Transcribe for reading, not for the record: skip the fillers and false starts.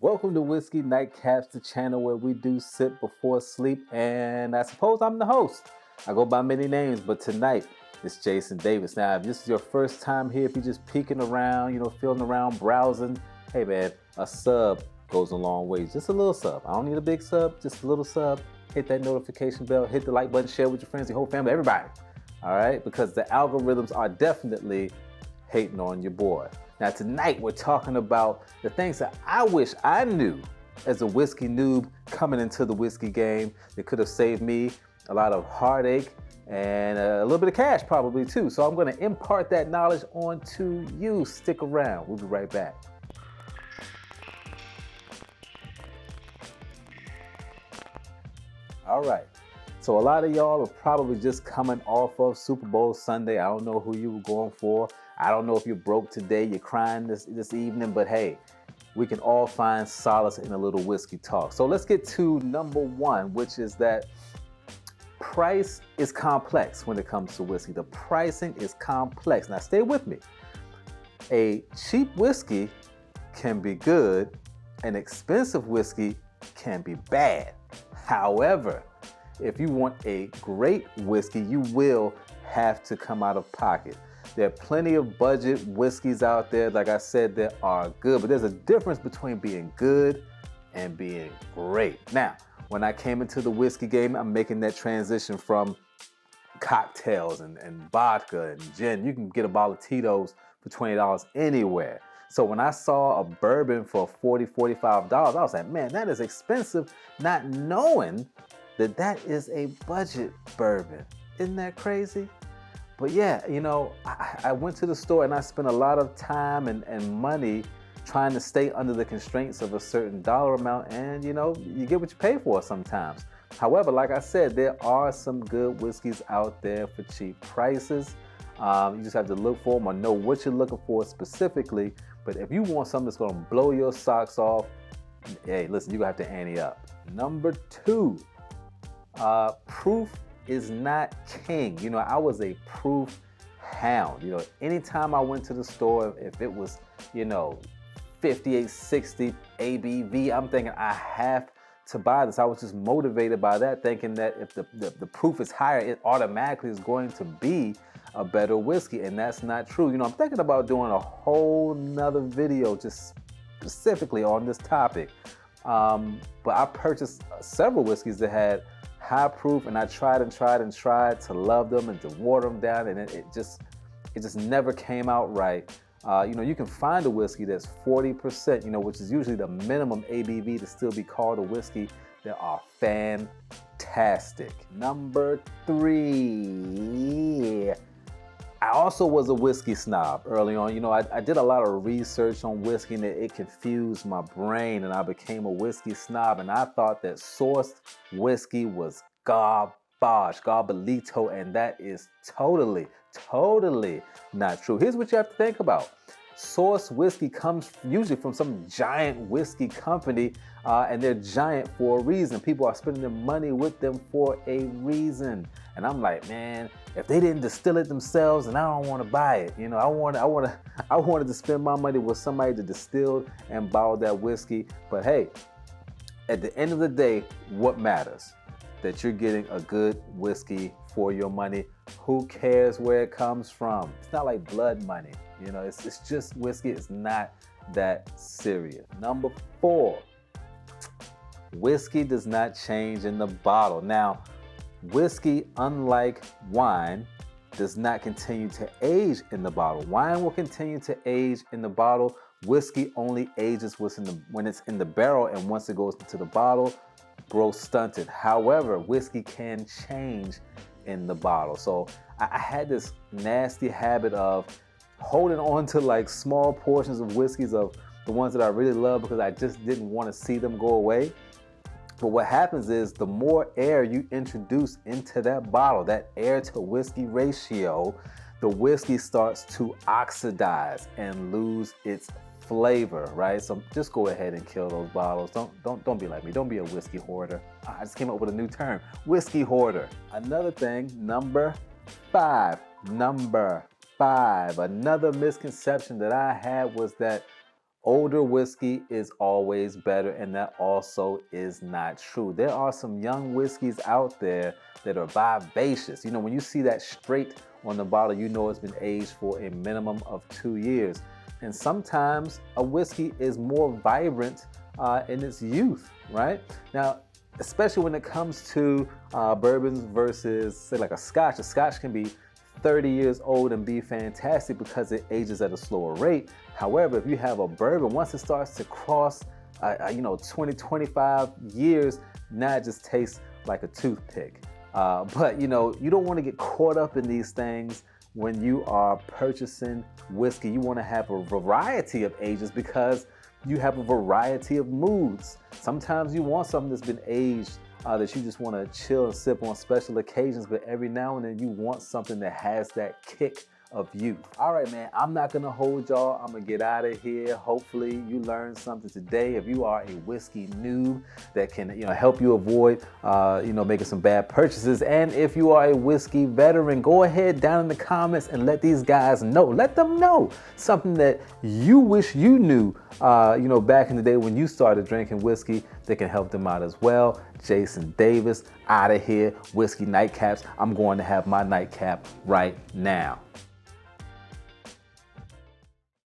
Welcome to Whiskey Nightcaps, the channel where we do sip before sleep, and I suppose I'm the host. I go by many names, but tonight it's Jason Davis. Now, if this is your first time here, if you're just peeking around, feeling around, browsing, hey man, a sub goes a long way. Just a little sub. I don't need a big sub, just a little sub. Hit that notification bell, hit the like button, share with your friends, your whole family, everybody. All right, because the algorithms are definitely hating on your boy. Now tonight we're talking about the things that I wish I knew as a whiskey noob coming into the whiskey game that could have saved me a lot of heartache and a little bit of cash probably too. So I'm going to impart that knowledge onto you. Stick around. We'll be right back. All right. So a lot of y'all are probably just coming off of Super Bowl Sunday. I don't know who you were going for. I don't know if you're broke today, you're crying this evening, but hey, we can all find solace in a little whiskey talk. So let's get to number one, which is that price is complex when it comes to whiskey. The pricing is complex. Now stay with me. A cheap whiskey can be good, an expensive whiskey can be bad. However, if you want a great whiskey, you will have to come out of pocket. There are plenty of budget whiskeys out there. Like I said, they are good, but there's a difference between being good and being great. Now, when I came into the whiskey game, I'm making that transition from cocktails and vodka and gin. You can get a bottle of Tito's for $20 anywhere. So when I saw a bourbon for $40, $45, I was like, man, that is expensive, not knowing that that is a budget bourbon. Isn't that crazy? But yeah, I went to the store and I spent a lot of time and money trying to stay under the constraints of a certain dollar amount, and you get what you pay for sometimes. However, like I said, there are some good whiskeys out there for cheap prices. You just have to look for them or know what you're looking for specifically. But if you want something that's gonna blow your socks off, hey, listen, you're gonna have to ante up. Number two, proof is not king. I was a proof hound. Anytime I went to the store, if it was, 58, 60 ABV, I'm thinking I have to buy this. I was just motivated by that, thinking that if the proof is higher, it automatically is going to be a better whiskey, and that's not true. I'm thinking about doing a whole nother video just specifically on this topic. But I purchased several whiskeys that had high proof, and I tried to love them and to water them down, and it just never came out right. You can find a whiskey that's 40%, which is usually the minimum ABV to still be called a whiskey, that are fantastic. Number three, I also was a whiskey snob early on. I did a lot of research on whiskey, and it confused my brain, and I became a whiskey snob, and I thought that sourced whiskey was garbage, and that is totally not true. Here's what you have to think about. Sourced whiskey comes usually from some giant whiskey company, and they're giant for a reason. People are spending their money with them for a reason. And I'm like, man, if they didn't distill it themselves, then I don't want to buy it. I wanted to spend my money with somebody that distilled and bottled that whiskey. But hey, at the end of the day, what matters? That you're getting a good whiskey for your money. Who cares where it comes from? It's not like blood money. It's just whiskey. It's not that serious. Number four, whiskey does not change in the bottle. Now, whiskey, unlike wine, does not continue to age in the bottle. Wine will continue to age in the bottle. Whiskey only ages when it's in the barrel, and once it goes into the bottle, grows stunted. However, whiskey can change in the bottle. So I had this nasty habit of holding on to like small portions of whiskeys, of the ones that I really love, because I just didn't want to see them go away. But what happens is, the more air you introduce into that bottle, that air to whiskey ratio, the whiskey starts to oxidize and lose its flavor, right? So just go ahead and kill those bottles. Don't be like me. Don't be a whiskey hoarder. I just came up with a new term, whiskey hoarder. Another thing, number five. Another misconception that I had was that, older whiskey is always better, and that also is not true. There are some young whiskeys out there that are vivacious. You know, when you see that straight on the bottle, you know it's been aged for a minimum of 2 years. And sometimes a whiskey is more vibrant in its youth, right? Now, especially when it comes to bourbons versus, say, like a scotch. A scotch can be 30 years old and be fantastic because it ages at a slower rate. However, if you have a bourbon, once it starts to cross 20, 25 years, now it just tastes like a toothpick. But you don't want to get caught up in these things when you are purchasing whiskey. You want to have a variety of ages because you have a variety of moods. Sometimes you want something that's been aged that you just want to chill and sip on special occasions, but every now and then you want something that has that kick of youth. All right, man, I'm not gonna hold y'all. I'm gonna get out of here. Hopefully you learned something today. If you are a whiskey noob, that can help you avoid making some bad purchases. And if you are a whiskey veteran, go ahead down in the comments and let these guys know. Let them know something that you wish you knew back in the day when you started drinking whiskey that can help them out as well. Jason Davis, out of here. Whiskey Nightcaps. I'm going to have my nightcap right now.